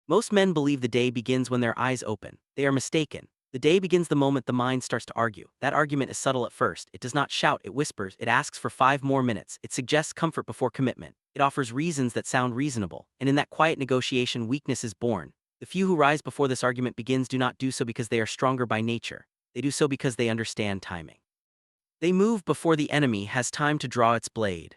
Most men believe the day begins when their eyes open. They are mistaken. The day begins the moment the mind starts to argue. That argument is subtle at first. It does not shout, it whispers, it asks for 5 more minutes. It suggests comfort before commitment. It offers reasons that sound reasonable. And in that quiet negotiation, weakness is born. The few who rise before this argument begins do not do so because they are stronger by nature. They do so because they understand timing. They move before the enemy has time to draw its blade.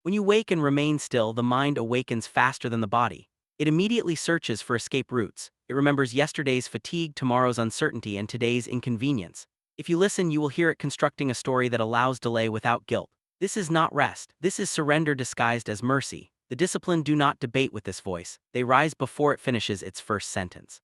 When you wake and remain still, the mind awakens faster than the body. It immediately searches for escape routes. It remembers yesterday's fatigue, tomorrow's uncertainty, and today's inconvenience. If you listen, you will hear it constructing a story that allows delay without guilt. This is not rest. This is surrender disguised as mercy. The disciplined do not debate with this voice. They rise before it finishes its first sentence.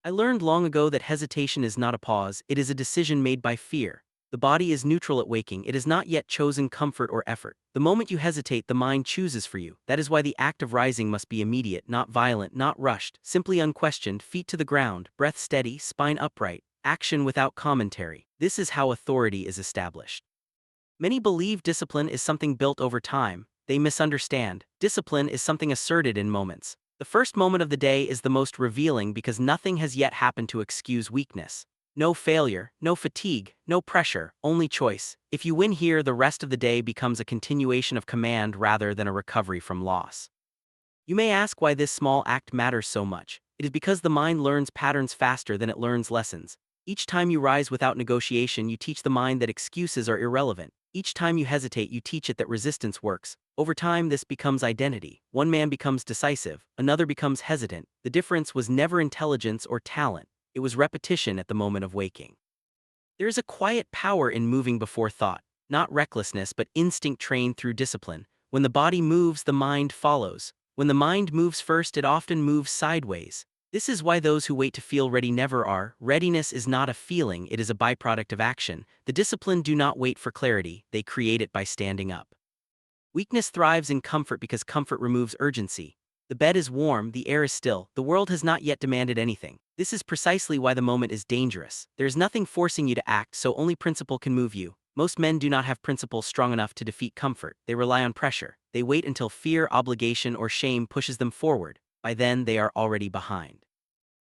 I learned long ago that hesitation is not a pause, it is a decision made by fear. The body is neutral at waking, it has not yet chosen comfort or effort. The moment you hesitate, the mind chooses for you. That is why the act of rising must be immediate, not violent, not rushed, simply unquestioned, feet to the ground, breath steady, spine upright, action without commentary. This is how authority is established. Many believe discipline is something built over time. They misunderstand. Discipline is something asserted in moments. The first moment of the day is the most revealing because nothing has yet happened to excuse weakness. No failure, no fatigue, no pressure, only choice. If you win here, the rest of the day becomes a continuation of command rather than a recovery from loss. You may ask why this small act matters so much. It is because the mind learns patterns faster than it learns lessons. Each time you rise without negotiation, you teach the mind that excuses are irrelevant. Each time you hesitate, you teach it that resistance works. Over time, this becomes identity. One man becomes decisive, another becomes hesitant. The difference was never intelligence or talent. It was repetition at the moment of waking. There is a quiet power in moving before thought, not recklessness but instinct trained through discipline. When the body moves, the mind follows. When the mind moves first, it often moves sideways. This is why those who wait to feel ready never are. Readiness is not a feeling, it is a byproduct of action. The disciplined do not wait for clarity, they create it by standing up. Weakness thrives in comfort because comfort removes urgency. The bed is warm, the air is still, the world has not yet demanded anything. This is precisely why the moment is dangerous. There is nothing forcing you to act, so only principle can move you. Most men do not have principles strong enough to defeat comfort. They rely on pressure. They wait until fear, obligation, or shame pushes them forward. By then, they are already behind.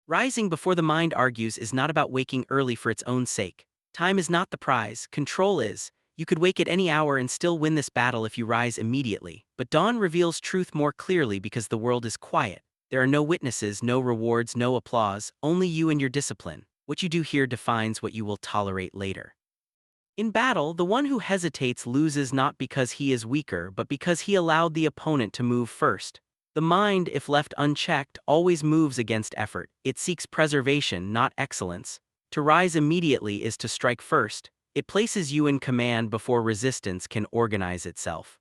Rising before the mind argues is not about waking early for its own sake. Time is not the prize, control is. You could wake at any hour and still win this battle if you rise immediately. But dawn reveals truth more clearly because the world is quiet. There are no witnesses, no rewards, no applause, only you and your discipline. What you do here defines what you will tolerate later. In battle, the one who hesitates loses not because he is weaker, but because he allowed the opponent to move first. The mind, if left unchecked, always moves against effort. It seeks preservation, not excellence. To rise immediately is to strike first. It places you in command before resistance can organize itself.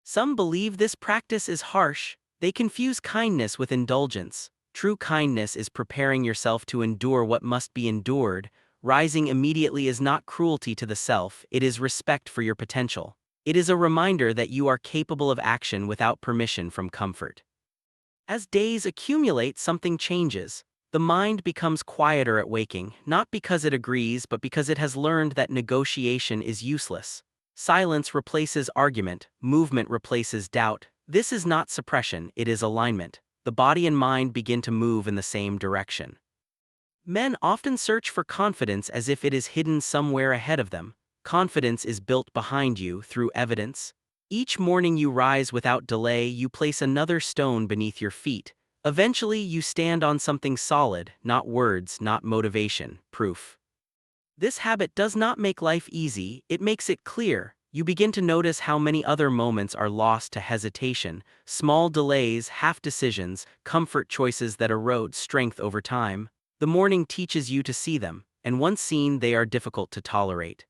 Some believe this practice is harsh. They confuse kindness with indulgence. True kindness is preparing yourself to endure what must be endured. Rising immediately is not cruelty to the self, it is respect for your potential. It is a reminder that you are capable of action without permission from comfort. As days accumulate, something changes. The mind becomes quieter at waking, not because it agrees, but because it has learned that negotiation is useless. Silence replaces argument, movement replaces doubt. This is not suppression, it is alignment. The body and mind begin to move in the same direction. Men often search for confidence as if it is hidden somewhere ahead of them. Confidence is built behind you through evidence. Each morning you rise without delay, you place another stone beneath your feet. Eventually you stand on something solid, not words, not motivation, proof. This habit does not make life easy, it makes it clear. You begin to notice how many other moments are lost to hesitation, small delays, half decisions, comfort choices that erode strength over time. The morning teaches you to see them, and once seen, they are difficult to tolerate.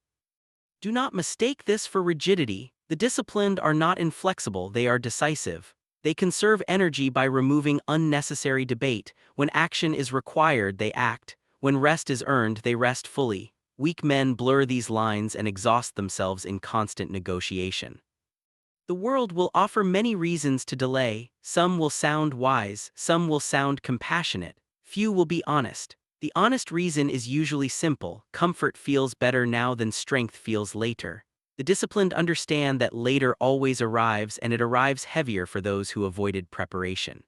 Do not mistake this for rigidity. The disciplined are not inflexible, they are decisive. They conserve energy by removing unnecessary debate. When action is required, they act. When rest is earned, they rest fully. Weak men blur these lines and exhaust themselves in constant negotiation. The world will offer many reasons to delay. Some will sound wise, some will sound compassionate. Few will be honest. The honest reason is usually simple. Comfort feels better now than strength feels later. The disciplined understand that later always arrives, and it arrives heavier for those who avoided preparation.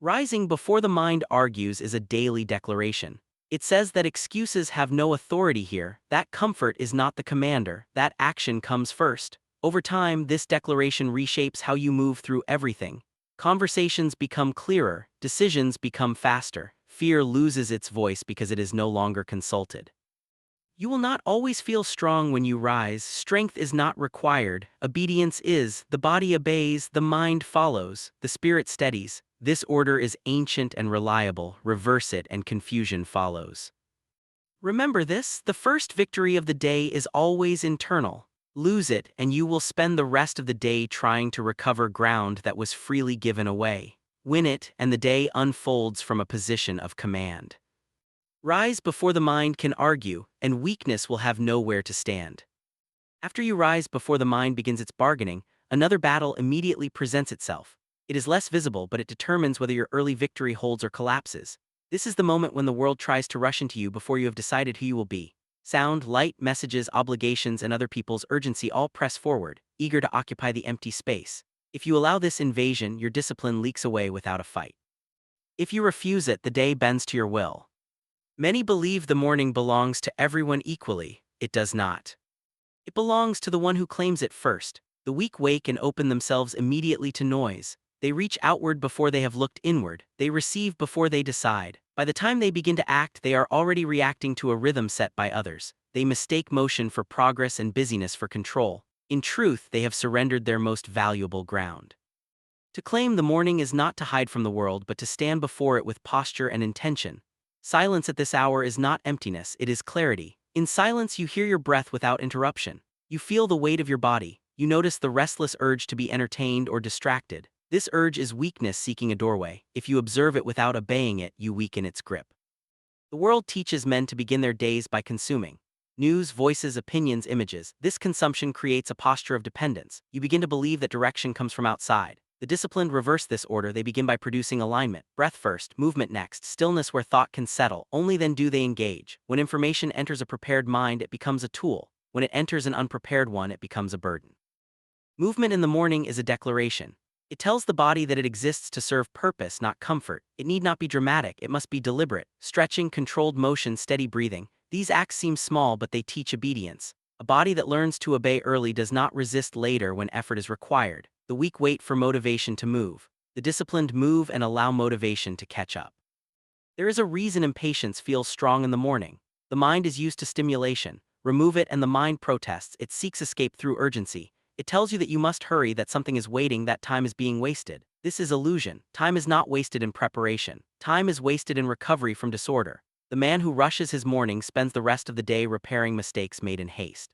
Rising before the mind argues is a daily declaration. It says that excuses have no authority here, that comfort is not the commander, that action comes first. Over time, this declaration reshapes how you move through everything. Conversations become clearer, decisions become faster, fear loses its voice because it is no longer consulted. You will not always feel strong when you rise, strength is not required, obedience is, the body obeys, the mind follows, the spirit steadies. This order is ancient and reliable, reverse it and confusion follows. Remember this, the first victory of the day is always internal. Lose it and you will spend the rest of the day trying to recover ground that was freely given away. Win it and the day unfolds from a position of command. Rise before the mind can argue, and weakness will have nowhere to stand. After you rise before the mind begins its bargaining, another battle immediately presents itself. It is less visible, but it determines whether your early victory holds or collapses. This is the moment when the world tries to rush into you before you have decided who you will be. Sound, light, messages, obligations, and other people's urgency all press forward, eager to occupy the empty space. If you allow this invasion, your discipline leaks away without a fight. If you refuse it, the day bends to your will. Many believe the morning belongs to everyone equally. It does not. It belongs to the one who claims it first. The weak wake and open themselves immediately to noise. They reach outward before they have looked inward. They receive before they decide. By the time they begin to act, they are already reacting to a rhythm set by others. They mistake motion for progress and busyness for control. In truth, they have surrendered their most valuable ground. To claim the morning is not to hide from the world, but to stand before it with posture and intention. Silence at this hour is not emptiness, it is clarity. In silence you hear your breath without interruption. You feel the weight of your body. You notice the restless urge to be entertained or distracted. This urge is weakness seeking a doorway. If you observe it without obeying it, you weaken its grip. The world teaches men to begin their days by consuming news, voices, opinions, images. This consumption creates a posture of dependence. You begin to believe that direction comes from outside. The disciplined reverse this order. They begin by producing alignment. Breath first, movement next, stillness where thought can settle. Only then do they engage. When information enters a prepared mind, it becomes a tool. When it enters an unprepared one, it becomes a burden. Movement in the morning is a declaration. It tells the body that it exists to serve purpose, not comfort. It need not be dramatic, it must be deliberate. Stretching, controlled motion, steady breathing. These acts seem small, but they teach obedience. A body that learns to obey early does not resist later when effort is required. The weak wait for motivation to move. The disciplined move and allow motivation to catch up. There is a reason impatience feels strong in the morning. The mind is used to stimulation. Remove it and the mind protests. It seeks escape through urgency. It tells you that you must hurry, that something is waiting, that time is being wasted. This is illusion. Time is not wasted in preparation. Time is wasted in recovery from disorder. The man who rushes his morning spends the rest of the day repairing mistakes made in haste.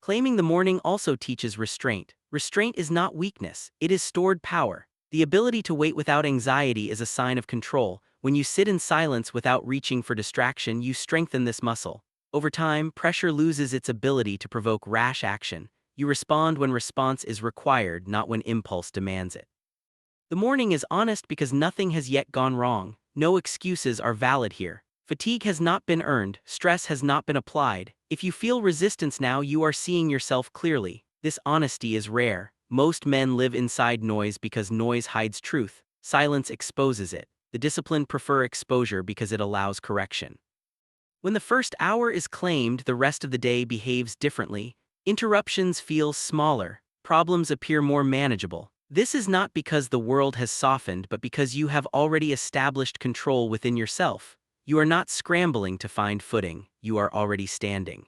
Claiming the morning also teaches restraint. Restraint is not weakness, it is stored power. The ability to wait without anxiety is a sign of control. When you sit in silence without reaching for distraction, you strengthen this muscle. Over time, pressure loses its ability to provoke rash action. You respond when response is required, not when impulse demands it. The morning is honest because nothing has yet gone wrong. No excuses are valid here. Fatigue has not been earned, stress has not been applied. If you feel resistance now, you are seeing yourself clearly. This honesty is rare. Most men live inside noise because noise hides truth. Silence exposes it. The disciplined prefer exposure because it allows correction. When the first hour is claimed, the rest of the day behaves differently. Interruptions feel smaller. Problems appear more manageable. This is not because the world has softened, but because you have already established control within yourself. You are not scrambling to find footing, you are already standing.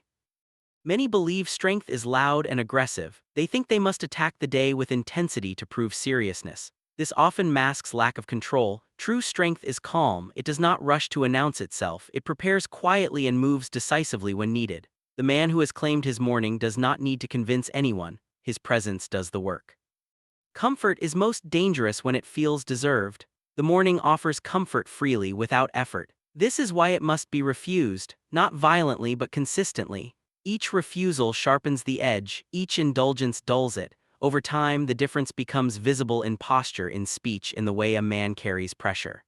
Many believe strength is loud and aggressive. They think they must attack the day with intensity to prove seriousness. This often masks lack of control. True strength is calm. It does not rush to announce itself. It prepares quietly and moves decisively when needed. The man who has claimed his morning does not need to convince anyone. His presence does the work. Comfort is most dangerous when it feels deserved. The morning offers comfort freely without effort. This is why it must be refused, not violently but consistently. Each refusal sharpens the edge, each indulgence dulls it. Over time, the difference becomes visible in posture, in speech, in the way a man carries pressure.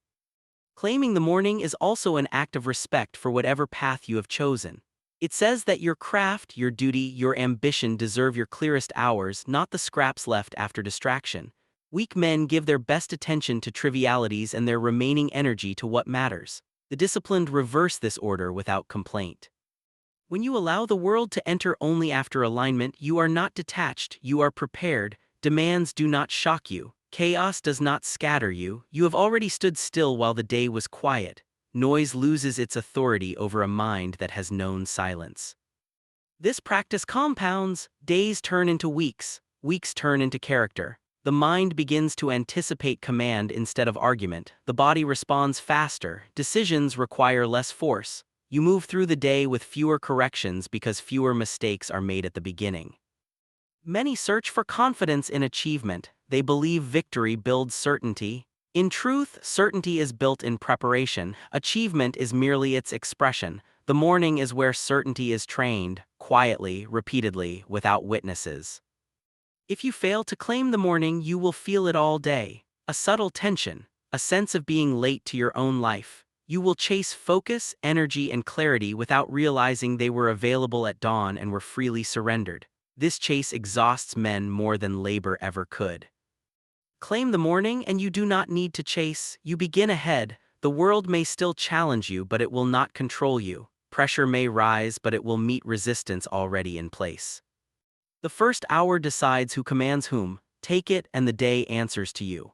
Claiming the morning is also an act of respect for whatever path you have chosen. It says that your craft, your duty, your ambition deserve your clearest hours, not the scraps left after distraction. Weak men give their best attention to trivialities and their remaining energy to what matters. The disciplined reverse this order without complaint. When you allow the world to enter only after alignment, you are not detached, you are prepared. Demands do not shock you. Chaos does not scatter you. You have already stood still while the day was quiet. Noise loses its authority over a mind that has known silence. This practice compounds. Days turn into weeks. Weeks turn into character. The mind begins to anticipate command instead of argument. The body responds faster. Decisions require less force. You move through the day with fewer corrections because fewer mistakes are made at the beginning. Many search for confidence in achievement. They believe victory builds certainty. In truth, certainty is built in preparation. Achievement is merely its expression. The morning is where certainty is trained, quietly, repeatedly, without witnesses. If you fail to claim the morning, you will feel it all day. A subtle tension, a sense of being late to your own life. You will chase focus, energy, and clarity without realizing they were available at dawn and were freely surrendered. This chase exhausts men more than labor ever could. Claim the morning and you do not need to chase. You begin ahead. The world may still challenge you, but it will not control you. Pressure may rise, but it will meet resistance already in place. The first hour decides who commands whom. Take it and the day answers to you.